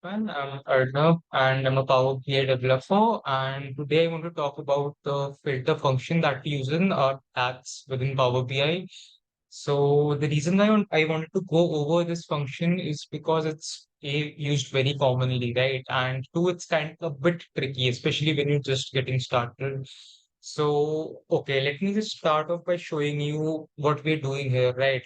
I'm Arnab and I'm a Power BI developer. And today I want to talk about the filter function that we use in our DAX within Power BI. So the reason I wanted to go over this function is because it's used very commonly, right? And two, it's kind of a bit tricky, especially when you're just getting started. So, okay, let me just start off by showing you what we're doing here, right?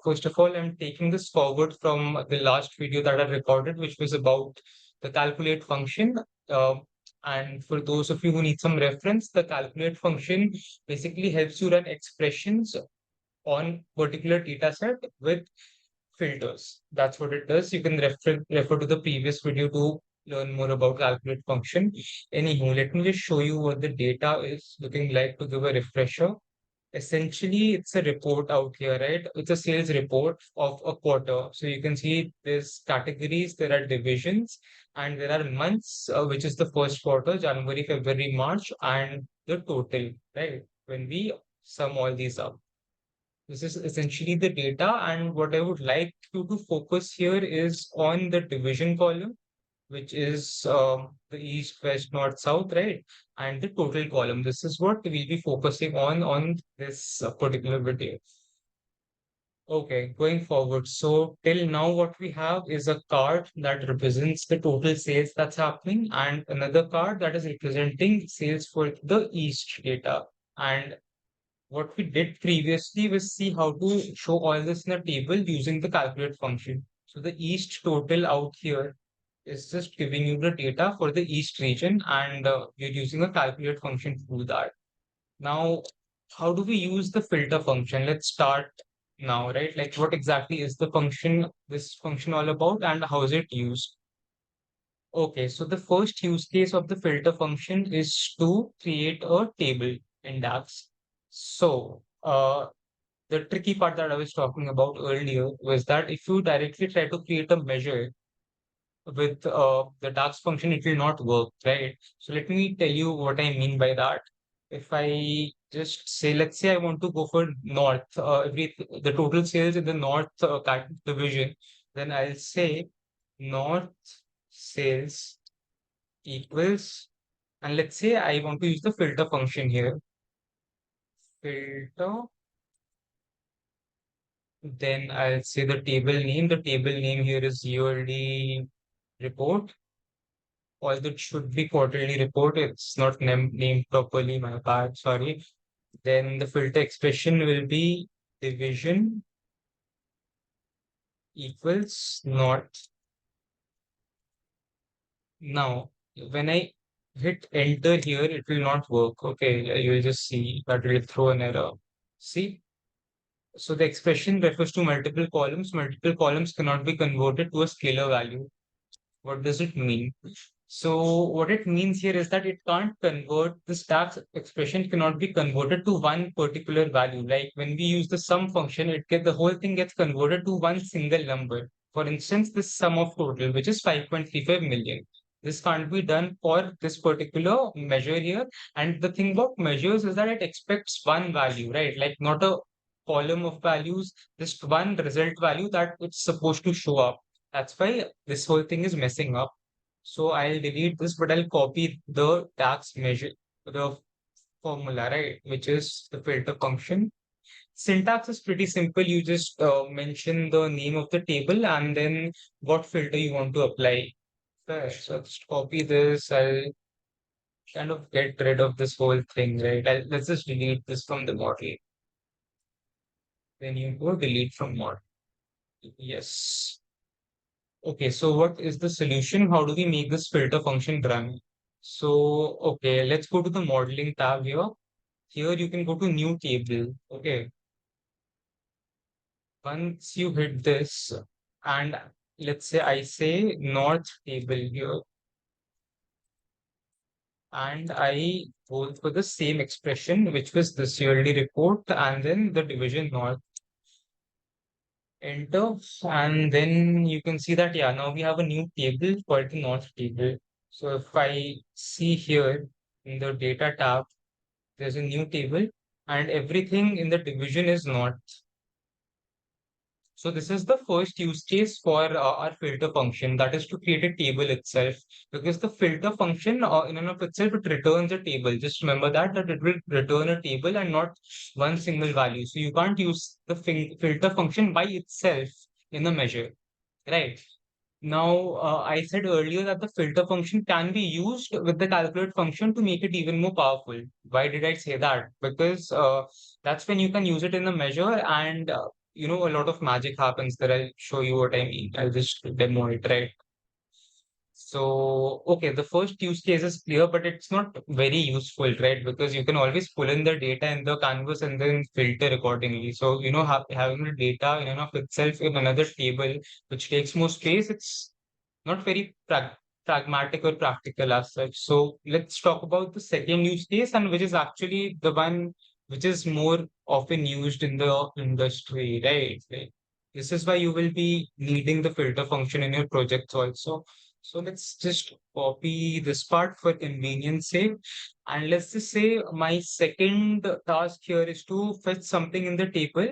First of all, I'm taking this forward from the last video that I recorded, which was about the calculate function. Uh, and for those of you who need some reference, the calculate function basically helps you run expressions on particular data set with filters. That's what it does. You can refer to the previous video to learn more about calculate function. Anywho, let me just show you what the data is looking like to give a refresher. Essentially, it's a report out here, right? It's a sales report of a quarter. So you can see there's categories, there are divisions, and there are months, which is the first quarter, January, February, March, and the total, right? When we sum all these up. This is essentially the data, and what I would like you to focus here is on the division column, which is the east, west, north, south, right? And the total column. This is what we'll be focusing on this particular video. Okay, going forward. So till now, what we have is a card that represents the total sales that's happening, and another card that is representing sales for the east data. And what we did previously was see how to show all this in a table using the calculate function. So the east total out here is just giving you the data for the east region, and you're using a calculate function to do that. Now, how do we use the filter function? Let's start now, right? Like what exactly is the function, this function all about, and how is it used? Okay, so the first use case of the filter function is to create a table in DAX. So, the tricky part that I was talking about earlier was that if you directly try to create a measure with the DAX function, it will not work, right? So let me tell you what I mean by that. If I just say, let's say I want to go for North, the total sales in the North division, then I'll say North sales equals, and let's say I want to use the filter function here. Filter, then I'll say the table name. The table name here is yearly report, although it should be quarterly report. It's not named properly, my bad, sorry. Then the filter expression will be division equals not. Now, when I hit enter here, it will not work. Okay, you'll just see that will throw an error. See? So the expression refers to multiple columns. Multiple columns cannot be converted to a scalar value. What does it mean? So what it means here is that it can't convert the stacks expression cannot be converted to one particular value. Like when we use the sum function, the whole thing gets converted to one single number. For instance, the sum of total, which is 5.35 million. This can't be done for this particular measure here. And the thing about measures is that it expects one value, right? Like not a column of values, just one result value that it's supposed to show up. That's why this whole thing is messing up. So I'll delete this, but I'll copy the tax measure, the formula, right? Which is the filter function. Syntax is pretty simple. You just mention the name of the table and then what filter you want to apply. First, so just copy this. I'll kind of get rid of this whole thing, right? Let's just delete this from the model. Then you go delete from model. Yes. Okay, so what is the solution? How do we make this filter function run? So, okay, let's go to the modeling tab here. Here you can go to new table. Okay, once you hit this, and let's say I say north table here, and I go for the same expression, which was this yearly report, and then the division north. Enter, and then you can see that, yeah, now we have a new table called the north table. So if I see here in the data tab, there's a new table and everything in the division is north. So this is the first use case for our filter function, that is to create a table itself. Because the filter function in and of itself, it returns a table. Just remember that it will return a table and not one single value. So you can't use the filter function by itself in a measure, right? Now, I said earlier that the filter function can be used with the calculate function to make it even more powerful. Why did I say that? Because that's when you can use it in the measure and a lot of magic happens there. I'll show you what I mean. I'll just demo it, right? So, okay, the first use case is clear, but it's not very useful, right? Because you can always pull in the data in the canvas and then filter accordingly. So, having the data in and of itself in another table, which takes more space, it's not very pragmatic or practical as such. So let's talk about the second use case, and which is actually the one which is more often used in the industry, right? This is why you will be needing the filter function in your projects also. So let's just copy this part for convenience sake. And let's just say my second task here is to fetch something in the table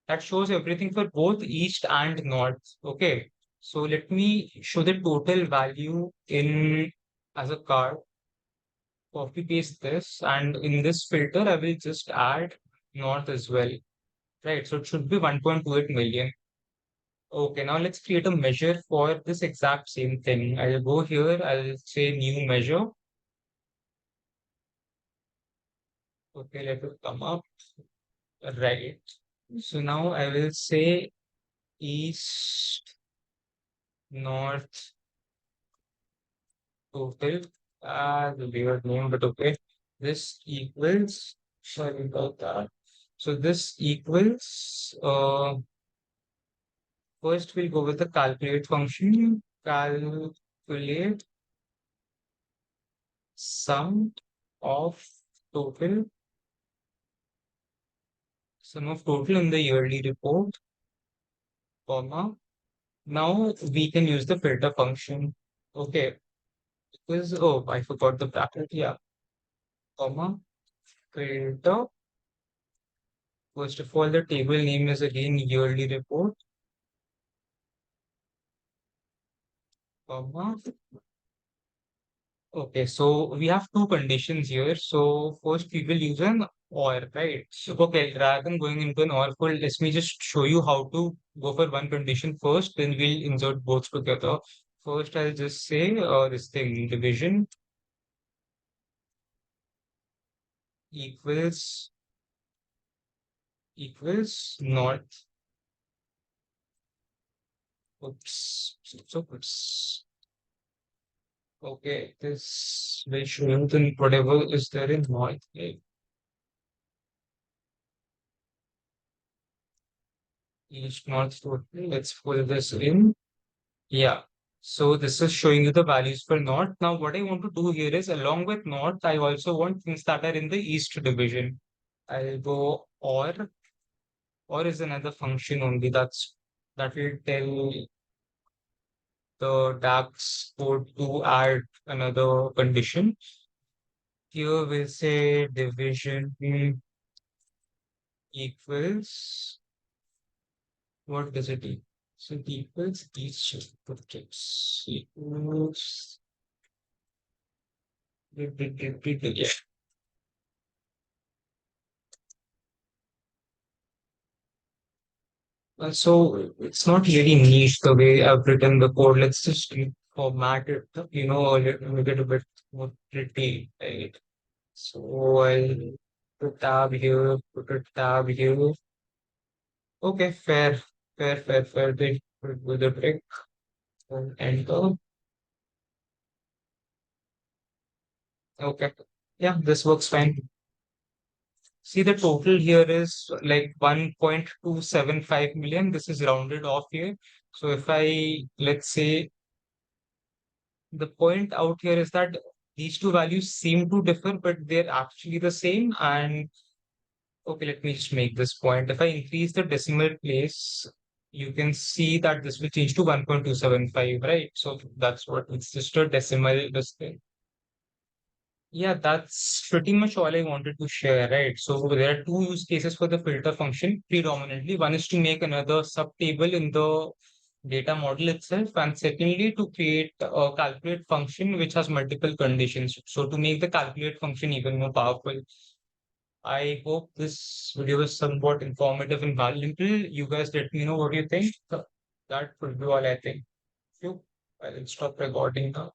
that shows everything for both east and north. Okay. So let me show the total value in as a card, copy paste this, and in this filter, I will just add north as well. Right. So it should be 1.28 million. Okay, now let's create a measure for this exact same thing. I'll go here, I'll say new measure. Okay, let it come up. Right. So now I will say east, north, total. The weird name, but okay. This equals, sorry about that. So this equals, first we'll go with the calculate function. Calculate sum of total, sum of total in the yearly report, comma. Now we can use the filter function. Okay, because, oh, I forgot the bracket. Yeah, comma, filter. First of all, the table name is again yearly report, comma. Okay, so we have two conditions here. So first we will use an OR, right? Okay, rather than going into an OR code, let me just show you how to go for one condition first, then we'll insert both together. First, I'll just say this thing, division equals north. Oops. So oops. Okay, this will show you then whatever is there in north. Okay. East north total. Let's pull this in. Yeah. So this is showing you the values for north. Now, what I want to do here is along with north, I also want things that are in the east division. I'll go or is another function only that will tell the DAX code to add another condition. Here we'll say division equals, what does it equal? So it equals each objects equals, yeah. So it's not really niche the way I've written the code. Let's just format it, make it a bit more pretty, right? So I'll put tab here, put a tab here. Okay, fair. They with the trick and enter. Okay. Yeah, this works fine. See, the total here is like 1.275 million. This is rounded off here. So if let's say, the point out here is that these two values seem to differ, but they're actually the same. And okay, let me just make this point. If I increase the decimal place, you can see that this will change to 1.275, right? So that's what it's just a decimal this thing. Yeah, that's pretty much all I wanted to share, right? So there are two use cases for the filter function predominantly. One is to make another subtable in the data model itself, and secondly, to create a calculate function which has multiple conditions. So to make the calculate function even more powerful. I hope this video is somewhat informative and valuable. You guys let me know what you think. That would be all I think. You, I'll stop recording now.